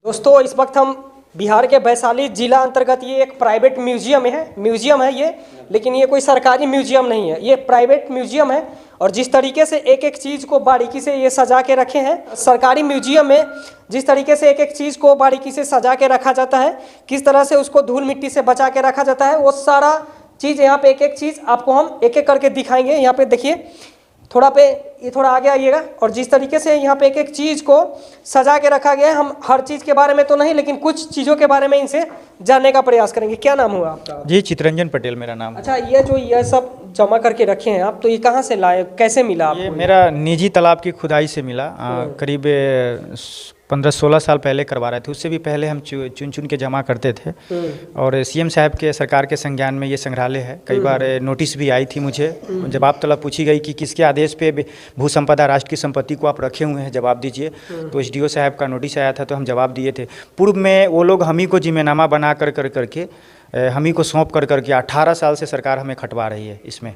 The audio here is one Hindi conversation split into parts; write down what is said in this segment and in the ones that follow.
दोस्तों इस वक्त हम बिहार के वैशाली जिला अंतर्गत ये एक प्राइवेट म्यूजियम है ये, लेकिन ये कोई सरकारी म्यूजियम नहीं है, ये प्राइवेट म्यूजियम है। और जिस तरीके से एक एक चीज़ को बारीकी से ये सजा के रखे हैं, सरकारी म्यूजियम में जिस तरीके से एक एक चीज़ को बारीकी से सजा के रखा जाता है, किस तरह से उसको धूल मिट्टी से बचा के रखा जाता है, वो सारा चीज़ यहाँ पे एक एक चीज़ आपको हम एक एक करके दिखाएंगे। यहाँ पे देखिए, थोड़ा आगे आइएगा। और जिस तरीके से यहाँ पे एक एक चीज़ को सजा के रखा गया है, हम हर चीज़ के बारे में तो नहीं, लेकिन कुछ चीज़ों के बारे में इनसे जानने का प्रयास करेंगे। क्या नाम हुआ आपका? जी, चितरंजन पटेल मेरा नाम। अच्छा, ये सब जमा करके रखे हैं आप, तो ये कहाँ से लाए, कैसे मिला आपको? ये मेरा निजी तालाब की खुदाई से मिला। करीब 15-16 साल पहले करवा रहे थे, उससे भी पहले हम चुन चुन के जमा करते थे। और सीएम साहब के सरकार के संज्ञान में ये संग्रहालय है। कई बार नोटिस भी आई थी मुझे, जवाब तलब पूछी गई कि किसके आदेश पे भू संपदा राष्ट्र की संपत्ति को आप रखे हुए हैं, जवाब दीजिए। तो एसडीओ साहब का नोटिस आया था, तो हम जवाब दिए थे। पूर्व में वो लोग हम ही को जिम्मेनामा बना करके हम ही को सौंप करके 18 साल से सरकार हमें खटवा रही है इसमें।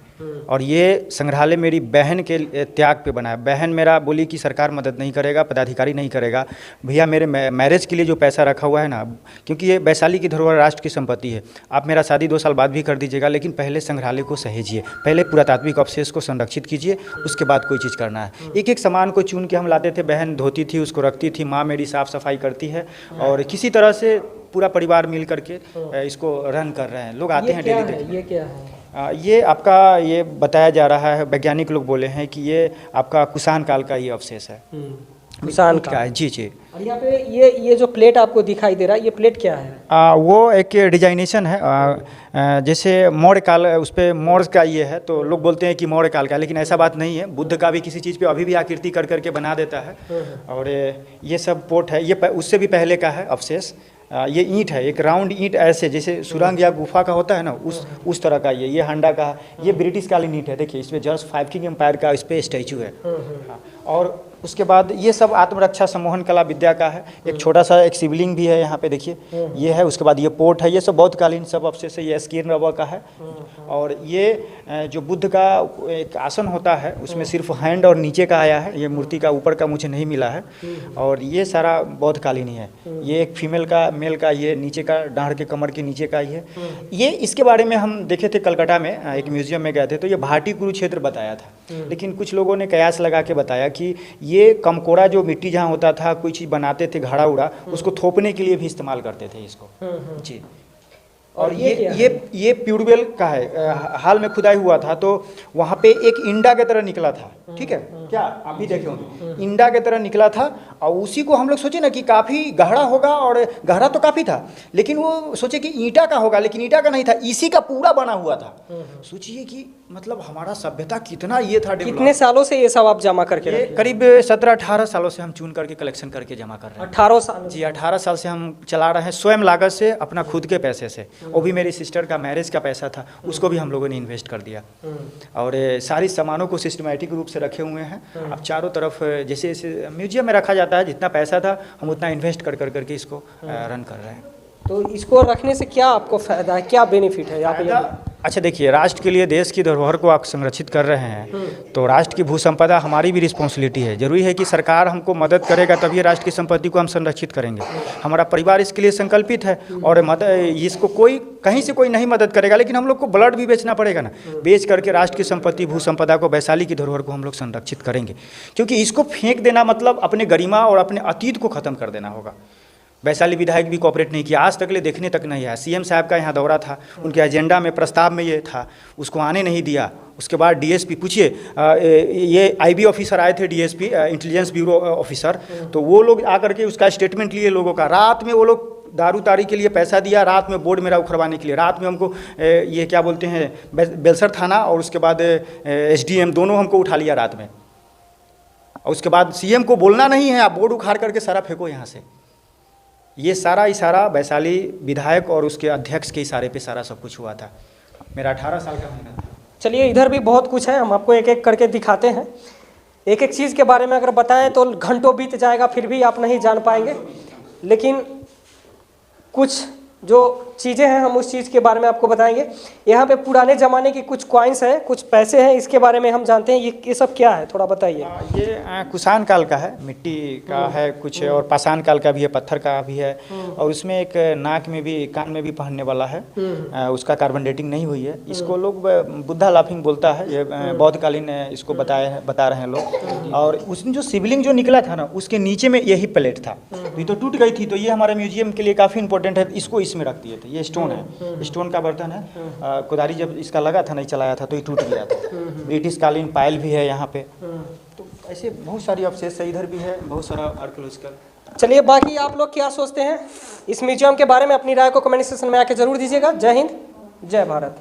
और ये संग्रहालय मेरी बहन के त्याग पे बना है। बहन मेरा बोली कि सरकार मदद नहीं करेगा, पदाधिकारी नहीं करेगा, भैया मेरे मैरिज के लिए जो पैसा रखा हुआ है ना, क्योंकि ये वैशाली की धरोहर राष्ट्र की संपत्ति है, आप मेरा शादी 2 साल बाद भी कर दीजिएगा, लेकिन पहले संग्रहालय को सहेजिए, पहले पुरातात्विक अवशेष को संरक्षित कीजिए, उसके बाद कोई चीज़ करना है। एक एक सामान को चुन के हम लाते थे, बहन धोती थी, उसको रखती थी, माँ मेरी साफ़ सफाई करती है, और किसी तरह से पूरा परिवार मिल करके इसको रन कर रहे हैं। लोग आते हैं डेली देखने। ये क्या है? ये आपका ये बताया जा रहा है, वैज्ञानिक लोग बोले हैं कि ये आपका कुषाण काल का ये अवशेष है। कुषाण का है जी। और यहाँ पे ये जो प्लेट आपको दिखाई दे रहा है, ये प्लेट क्या है? वो एक डिजाइनेशन है। जैसे मौर्य काल, उस पर मौर्य का ये है, तो लोग बोलते हैं कि मौर्य काल का, लेकिन ऐसा बात नहीं है। बुद्ध का भी किसी चीज़ पे अभी भी आकृति कर करके बना देता है। और ये सब पोर्ट है, ये उससे भी पहले का है अवशेष। ये ईंट है, एक राउंड ईंट, ऐसे जैसे सुरंग या गुफा का होता है ना, उस तरह का ये हांडा का। ये ब्रिटिश कालीन ईंट है। देखिए, इसमें जॉर्ज 5 किंग एम्पायर का इस पर स्टैचू है। और उसके बाद ये सब आत्मरक्षा सम्मोहन कला विद्या का है। एक छोटा सा एक शिवलिंग भी है यहाँ पे, देखिए ये है। उसके बाद ये पोर्ट है, ये सब बौद्धकालीन सब अवशेष है। ये स्कीन रबर का है। और ये जो बुद्ध का एक आसन होता है, उसमें सिर्फ हैंड और नीचे का आया है, ये मूर्ति का ऊपर का मुझे नहीं मिला है। और ये सारा बौद्धकालीन ही है। ये एक फीमेल का, मेल का, ये नीचे का डाँड़ के कमर के नीचे का ही है। ये इसके बारे में हम देखे थे कलकत्ता में, एक म्यूजियम में गए थे, तो ये भाटी कुरुक्षेत्र बताया था। लेकिन कुछ लोगों ने कयास लगा के बताया कि ये कमकोड़ा जो मिट्टी जहाँ होता था, कोई चीज़ बनाते थे घड़ा उड़ा, उसको थोपने के लिए भी इस्तेमाल करते थे इसको। जी। और ये प्यूरवेल का है। हाल में खुदाई हुआ था, तो वहाँ पे एक इंडा के तरह निकला था। ठीक है, क्या आप भी देखे होंगे, इंडा के तरह निकला था। और उसी को हम लोग सोचे ना कि काफ़ी गहरा होगा, और गहरा तो काफ़ी था, लेकिन वो सोचे कि ईंटा का होगा, लेकिन ईंटा का नहीं था, इसी का पूरा बना हुआ था। सोचिए कि मतलब हमारा सभ्यता कितना ये था। कितने सालों से ये सब आप जमा करके रखे? करीब 17-18 सालों से हम चुन करके कलेक्शन करके जमा कर रहे हैं। 18 साल? जी, 18 साल से हम चला रहे हैं, स्वयं लागत से, अपना खुद के पैसे से। वो भी मेरी सिस्टर का मैरिज का पैसा था, उसको भी हम लोगों ने इन्वेस्ट कर दिया। और सारी सामानों को सिस्टमेटिक रूप से रखे हुए हैं। अब चारों तरफ जैसे जैसे म्यूजियम में रखा जाता है, जितना पैसा था हम उतना इन्वेस्ट करके इसको रन कर रहे हैं। तो इसको रखने से क्या आपको फ़ायदा है, क्या बेनिफिट है यहाँ पे? अच्छा देखिए, राष्ट्र के लिए, देश की धरोहर को आप संरक्षित कर रहे हैं, तो राष्ट्र की भू संपदा हमारी भी रिस्पॉन्सिबिलिटी है। जरूरी है कि सरकार हमको मदद करेगा, तभी राष्ट्र की संपत्ति को हम संरक्षित करेंगे। हमारा परिवार इसके लिए संकल्पित है। और इसको कोई कहीं से कोई नहीं मदद करेगा, लेकिन हम लोग को ब्लड भी बेचना पड़ेगा ना। बेच करके राष्ट्र की संपत्ति, भू संपदा को, वैशाली की धरोहर को हम लोग संरक्षित करेंगे। क्योंकि इसको फेंक देना मतलब अपने गरिमा और अपने अतीत को ख़त्म कर देना होगा। वैशाली विधायक भी कोऑपरेट नहीं किया, आज तक ले देखने तक नहीं आया। सीएम साहब का यहाँ दौरा था, उनके एजेंडा में, प्रस्ताव में ये था, उसको आने नहीं दिया। उसके बाद डीएसपी, पूछिए, ये आईबी ऑफिसर आए थे, डीएसपी इंटेलिजेंस ब्यूरो ऑफिसर, तो वो लोग आकर के उसका स्टेटमेंट लिए लोगों का। रात में वो लोग दारू तारी के लिए पैसा दिया, रात में बोर्ड मेरा उखड़वाने के लिए। रात में हमको ये क्या बोलते हैं, बेलसर थाना और उसके बाद एसडीएम दोनों हमको उठा लिया रात में। और उसके बाद सीएम को बोलना नहीं है, आप बोर्ड उखाड़ करके सारा फेंको यहाँ से। ये सारा इशारा वैशाली विधायक और उसके अध्यक्ष के इशारे पे सारा सब कुछ हुआ था। मेरा 18 साल का होना था। चलिए, इधर भी बहुत कुछ है, हम आपको एक एक करके दिखाते हैं। एक एक चीज़ के बारे में अगर बताएं तो घंटों बीत जाएगा, फिर भी आप नहीं जान पाएंगे। लेकिन कुछ जो चीज़ें हैं हम उस चीज़ के बारे में आपको बताएंगे। यहाँ पे पुराने ज़माने की कुछ कॉइन्स हैं, कुछ पैसे हैं, इसके बारे में हम जानते हैं। ये सब क्या है, थोड़ा बताइए। ये कुषाण काल का है, मिट्टी का है कुछ, और पाषाण काल का भी है, पत्थर का भी है, और उसमें एक नाक में भी, कान में भी पहनने वाला है। उसका कार्बन डेटिंग नहीं हुई है। इसको लोग बुद्धा लाफिंग बोलता है, ये बौद्धकालीन इसको बता रहे हैं लोग। और उसमें जो शिवलिंग जो निकला था ना, उसके नीचे में यही प्लेट था, ये तो टूट गई थी, तो ये हमारे म्यूजियम के लिए काफ़ी इंपॉर्टेंट है। इसको इसमें रख दिए थे। ये स्टोन है, स्टोन का बर्तन है। कुदारी जब इसका लगा था, नहीं चलाया था, तो ये टूट गया था। ब्रिटिश कालीन पायल भी है यहाँ पे। तो ऐसे बहुत सारी अवशेष है, इधर भी है बहुत सारा आर्कियोलॉजिकल। चलिए, बाकी आप लोग क्या सोचते हैं इस म्यूजियम के बारे में, अपनी राय को कमेंट सेक्शन में आके जरूर दीजिएगा। जय हिंद, जय भारत।